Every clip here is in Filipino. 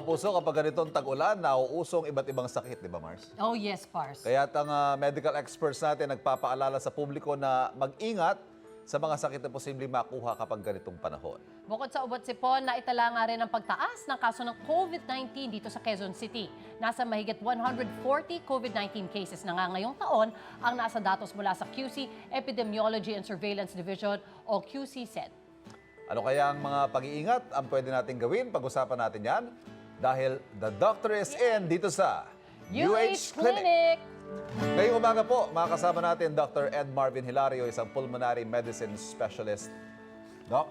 kapuso, kapag ganitong tag-ulan, nauusong iba't ibang sakit, di ba, Mars? Oh yes, Pars. Kaya ang medical experts natin nagpapaalala sa publiko na mag-ingat sa mga sakit na posibleng makuha kapag ganitong panahon. Bukod sa ubat sipon, naitala nga rin ang pagtaas ng kaso ng COVID-19 dito sa Quezon City. Nasa mahigit 140 COVID-19 cases na nga ngayong taon ang nasa datos mula sa QC Epidemiology and Surveillance Division o QCSED. Ano kaya ang mga pag-iingat ang pwede natin gawin? Pag-usapan natin yan dahil the doctor is in dito sa UH Clinic. Ngayong umaga po, makakasama natin Dr. Ed Marvin Hilario, isang pulmonary medicine specialist. Doc,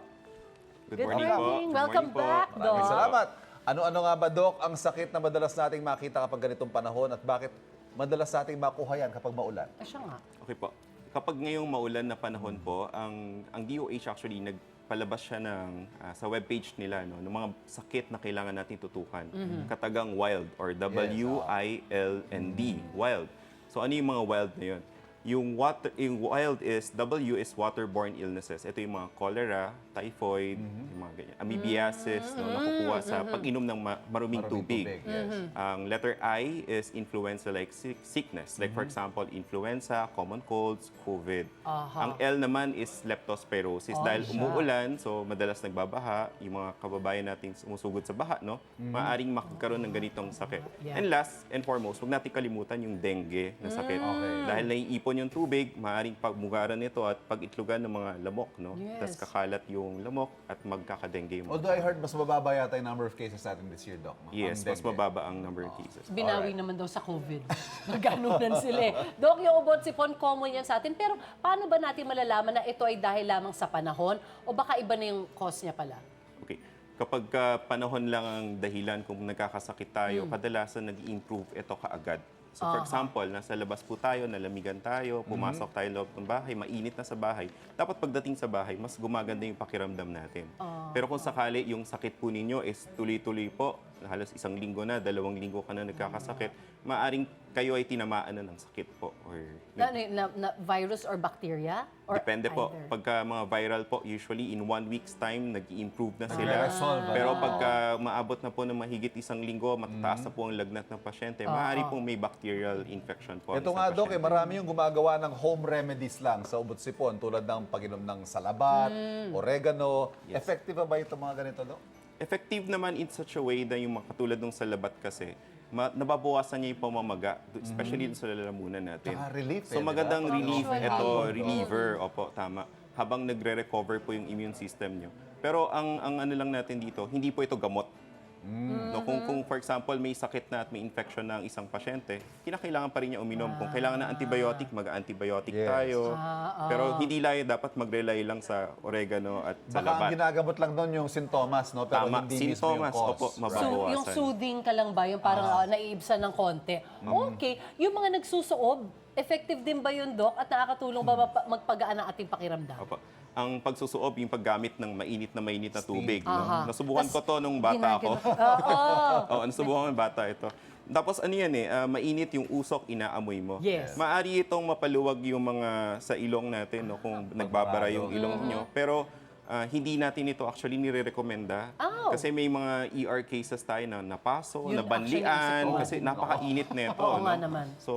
Good morning morning. po. Good Welcome morning po. back, maraming Doc. salamat. Ano-ano nga ba, Doc, ang sakit na madalas nating makita kapag ganitong panahon at bakit madalas nating makuha yan kapag maulan? Siya nga. Okay po. Kapag ngayong maulan na panahon po, ang DOH actually nagpalabas siya sa webpage nila ng mga sakit na kailangan natin tutukan. Katagang WILD or WILND, WILD. So ano yung mga WILD na yun? Yung WILD is, W is waterborne illnesses. Ito yung mga cholera, typhoid, yung mga ganyan. Amoebiasis, nakukuha sa pag-inom ng maruming tubig. Yes. Ang letter I is influenza-like sickness. Like for example, influenza, common colds, COVID. Ang L naman is leptospirosis. Dahil umuulan, so madalas nagbabaha, yung mga kababayan natin sumusugod sa baha, no? Maaring magkaroon ng ganitong sakit. Yeah. And last and foremost, huwag natin kalimutan yung dengue na sakit. Dahil naiipon yung tubig, maaring pagmugaran nito at pag-itlogan ng mga lamok, no? Yes. Tapos kakalat yung lamok at magkakadengue yung mga Although I heard mas mababa yata yung number of cases natin this year, Doc. Yes, Ang mas dengue. mababa ang number of cases. Binawi naman daw sa COVID. Maganunan sila eh. Dok, yung ubat sipon, common yan sa atin. Pero paano ba natin malalaman na ito ay dahil lamang sa panahon o baka iba na yung cause niya pala? Okay. Kapag panahon lang ang dahilan kung nagkakasakit tayo, kadalasan nag-improve ito kaagad. So for example, nasa labas po tayo, nalamigan tayo, pumasok tayo loob ng bahay, mainit na sa bahay. Dapat pagdating sa bahay, mas gumaganda yung pakiramdam natin. Pero kung sakali yung sakit po ninyo is tuloy-tuloy po, halos 1 linggo na, 2 linggo ka na nagkakasakit, maaring kayo ay tinamaan na ng sakit po. Or Na virus or bacteria? Or depende po. either? Pagka mga viral po, usually in 1 week's time, nag-i-improve na sila. Nagre-resolve, ano? Pero pagka maabot na po ng mahigit 1 linggo, matataas na po ang lagnat ng pasyente, maaari pong may bacterial infection po. ang Ito isang nga, Doc, pasyente. marami yung gumagawa ng home remedies lang sa ubot sipon tulad ng pag-inom ng salabat, oregano. Yes. Effective ba ito mga ganito, Doc? Effective naman in such a way na yung mga katulad ng salabat kasi, nababawasan niya yung pamamaga, especially sa lalamunan natin. Tsaka relief So eh, magandang di ba? relief Usually. ito, reliever, opo, tama. Habang nagre-recover po yung immune system nyo. Pero ang ano lang natin dito, hindi po ito gamot. No, kung for example may sakit na at may infection na ang isang pasyente, kinakailangan pa rin niya uminom. Kung kailangan ng antibiotic, mag-antibiotic Yes. tayo. Pero hindi lang dapat mag-rely lang sa oregano at Baka sa ang labat. ginagamot lang doon yung sintomas, no? Pero Tama, hindi sintomas, mismo yung opo, cause. mababawasan. So, yung soothing ka lang ba? Yung parang naiibsan ng konti. Okay. Yung mga nagsusuob, effective din ba yun, Doc? At nakakatulong ba magpagaan ang ating pakiramdam? Opo. Ang pagsusuob, yung paggamit ng mainit na tubig. Aha. No? Nasubukan ko to nung bata ako. Oo, nasubukan ko ng bata ito. Tapos ano yan mainit yung usok, inaamoy mo. Yes. Maari itong mapaluwag yung mga sa ilong natin, no, kung nagbabara yung ilong nyo. Pero hindi natin ito actually nire-recommenda. Oh. Kasi may mga ER cases tayo na napaso, Yun nabanlian, actually, kasi napakainit na ito. Oo nga naman. So,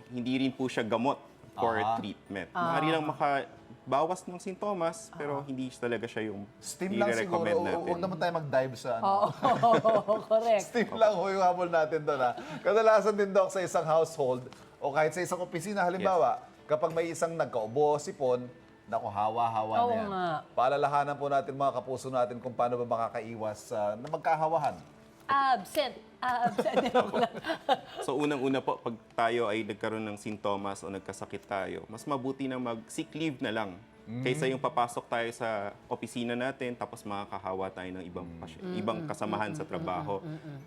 hindi rin po siya gamot for treatment. Maari lang makabawas ng sintomas, pero hindi talaga siya yung Steam lang siguro. i-recommend natin. Huwag naman tayo mag-dive sa ano. Oo, correct. Steam lang ho yung habol natin doon, ha? Kadalasan din, Doc, sa isang household o kahit sa isang opisina, halimbawa, kapag may isang nagkaubo, sipon, naku, hawa-hawa Oo na yan. nga. Paalalahanan po natin mga kapuso natin kung paano ba makakaiwas na magkahawahan. Absent. Joke lang. So, unang-una po, pag tayo ay nagkaroon ng sintomas o nagkasakit tayo, mas mabuti na mag-sick leave na lang. Kaysa yung papasok tayo sa opisina natin, tapos makakahawa tayo ng ibang kasamahan sa trabaho.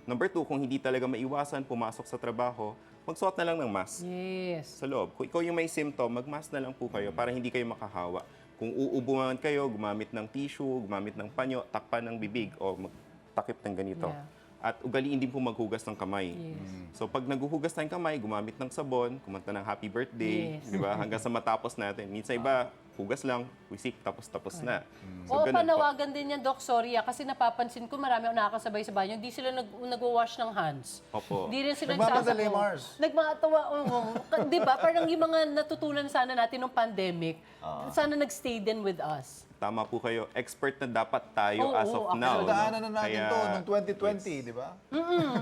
Number 2, kung hindi talaga maiwasan pumasok sa trabaho, magsuot na lang ng mask Yes. sa loob. Kung ikaw yung may symptom, mag-mask na lang po kayo para hindi kayo makahawa. Kung uubo man kayo, gumamit ng tissue, gumamit ng panyo, takpan ng bibig o magtakip ng ganito. Yeah. At ugaliin din po maghugas ng kamay. Yes. So pag naghuhugas tayong kamay, gumamit ng sabon, kumanta ng happy birthday, Yes. di ba? Hanggang sa matapos natin. Minsan iba, hugas lang, wisik, tapos na. Oo, ganun po. panawagan din yan, Doc. Sorry kasi napapansin ko marami ako nakakasabay sa banyo. Hindi sila nag-wash ng hands. Opo. Hindi rin sila Nagmamadali, nagsasako. Mars. Nagmatawa. Di ba? Parang yung mga natutunan sana natin ng pandemic, sana nag-stay din with us. Tama po kayo. Expert na dapat tayo Oo, as of now. actually. Daanan na natin Kaya- to noong 2020, di ba?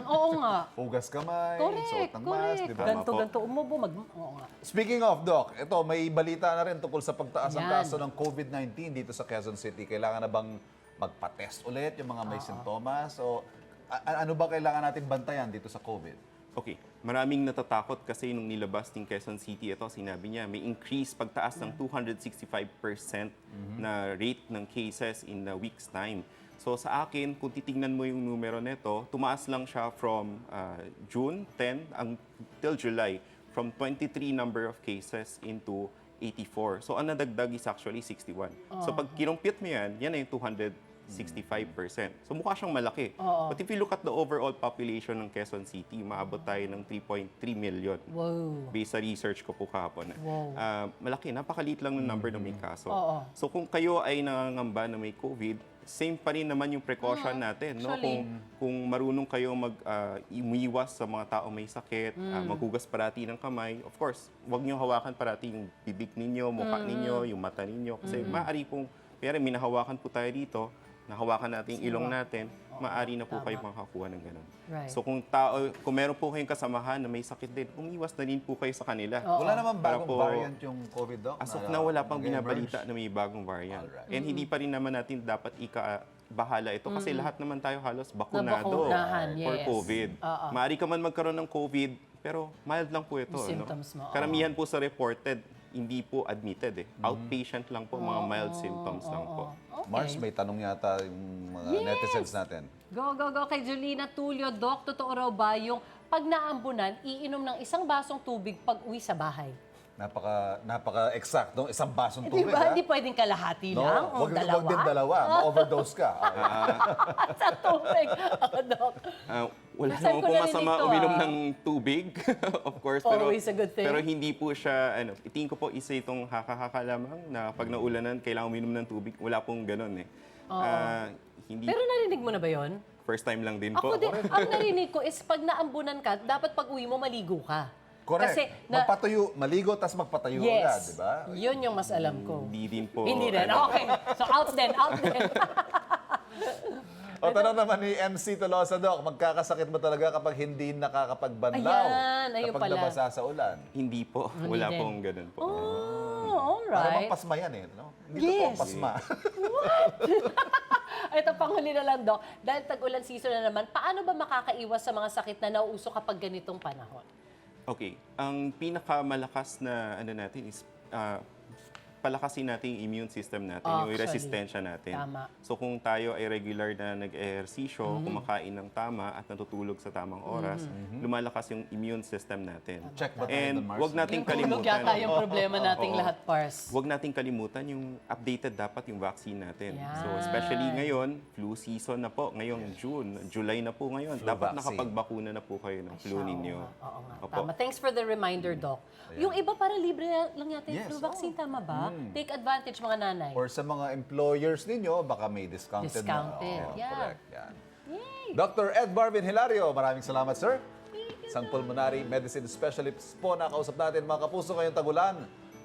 Oo nga. Hugas kamay, Correct, suot ng mask, correct. di ba? Tama po. Ganto, umubo, oo nga. Speaking of, Doc, ito, may balita na rin tungkol sa pagtaas ng Yan. kaso ng COVID-19 dito sa Quezon City. Kailangan na bang magpa-test ulit yung mga may sintomas? O ano ba kailangan natin bantayan dito sa COVID? Okay, maraming natatakot kasi nung nilabas ng Quezon City, ito sinabi niya, may increase pagtaas ng 265% na rate ng cases in a week's time. So sa akin, kung titingnan mo yung numero nito, tumaas lang siya from June 10 until July, from 23 number of cases into 84. So ang nadagdag is actually 61. So pag kinumpit mo yan, yan na yung 265%. So mukha siyang malaki. But if you look at the overall population ng Quezon City, maabot tayo ng 3.3 million. Wow. Based sa research ko po kahapon. Wow. Malaki, napakaliit lang ng number na may kaso. Oo. So kung kayo ay nangangamba na may COVID, same pa rin naman yung precaution natin. No? Actually. Kung marunong kayo umiwas sa mga tao may sakit, maghugas parati ng kamay, of course, huwag niyo hawakan parati yung bibig ninyo, mukha ninyo, yung mata ninyo. Kasi maaari pong, kaya minahawakan po tayo dito, nahawakan natin yung ilong natin, maaari na po kayo makakuha ng ganun. Right. So kung meron po kayong kasamahan na may sakit din, umiwas na din po kayo sa kanila. Wala naman Para bagong po- variant yung COVID, Doc? As of now, wala pang nag-emerge? binabalita na may bagong variant. Alright. And hindi pa rin naman natin dapat bahala ito kasi lahat naman tayo halos bakunado Nabakunahan, for yes. COVID. Oo. Maaari ka man magkaroon ng COVID, pero mild lang po ito. Yung symptoms mo, oo. Karamihan po sa reported, hindi po admitted eh. Outpatient lang po, mga mild symptoms lang po. Okay. Mars, may tanong yata yung mga netizens natin. Go kay Julina Tulio. Doc, totoo raw ba yung pag naambunan, iinom ng isang basong tubig pag uwi sa bahay? Napaka-exact, no? Isang basong Di tubig, ba? ha? Hindi pwedeng kalahati No, lang o wag dalawa. din dalawa. Ma-overdose ka. Sa tubig. Doc. Wala Saan naman ko po narinig masama to, uminom ah? ng tubig, of course. Always a good thing. Pero hindi po siya, itingin ko po isa itong haka-haka lamang na pag naulanan, kailangan uminom ng tubig. Wala pong ganun eh. Hindi, Pero narinig mo na ba yon? first time lang din Ako po. din, ang narinig ko is pag naambunan ka, dapat pag uwi mo, maligo ka. Correct. Kasi Magpatuyo, maligo, tas magpatayo agad, di yes, ba? yun yung mas alam ko. Hindi din po. Hindi rin. ano. Okay. So out din. O tanong naman ni MC Tolosa, Doc, magkakasakit mo talaga kapag hindi nakakapagbanlaw? Ayan, ayun kapag pala. nabasa sa ulan? Hindi po. Hindi Wala din. pong ganun po. Oh, Para alright. bang pasma yan eh, no? Hindi Yes. totoong pasma. Ito, panghuli na lang, Doc. Dahil tag-ulan season na naman, paano ba makakaiwas sa mga sakit na nauuso kapag ganitong panahon? Okay. Ang pinakamalakas na natin is palakasin natin yung immune system natin, yung Actually, resistensya natin. tama. So kung tayo ay regular na nag-ehersisyo, kumakain ng tama at natutulog sa tamang oras, lumalakas yung immune system natin. Check ba tayo And doon, Mars? wag nating Tulog kalimutan. yata yung problema nating Oo. lahat, Pars. Huwag nating kalimutan yung updated dapat yung vaccine natin. Yan. So especially ngayon, flu season na po. Ngayong June, July na po ngayon. Flu dapat vaccine. nakapagbakuna na po kayo ng flu ninyo. Oo nga. Opo. Tama. Thanks for the reminder, Doc. Yung iba para libre lang yata yung Yes, flu vaccine, tama ba? Take advantage, mga nanay. Or sa mga employers ninyo, baka may discounted na. Discounted, Oo, yeah. Correct, yan. Dr. Ed Barvin Hilario, maraming salamat, sir. Isang pulmonary medicine specialist po na kausap natin, mga kapuso, ngayong tagulan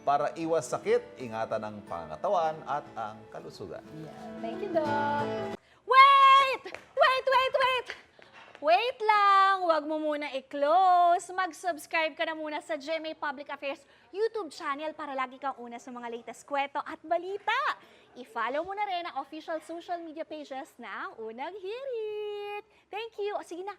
para iwas sakit, ingatan ang pangatawan at ang kalusugan. Yeah. Thank you, Doc. Wait! Wait lang! Huwag mo muna i-close. Mag-subscribe ka na muna sa GMA Public Affairs YouTube channel para lagi kang una sa mga latest kwento at balita. I-follow mo na rin ang official social media pages ng Unang Hirit. Thank you. O sige na,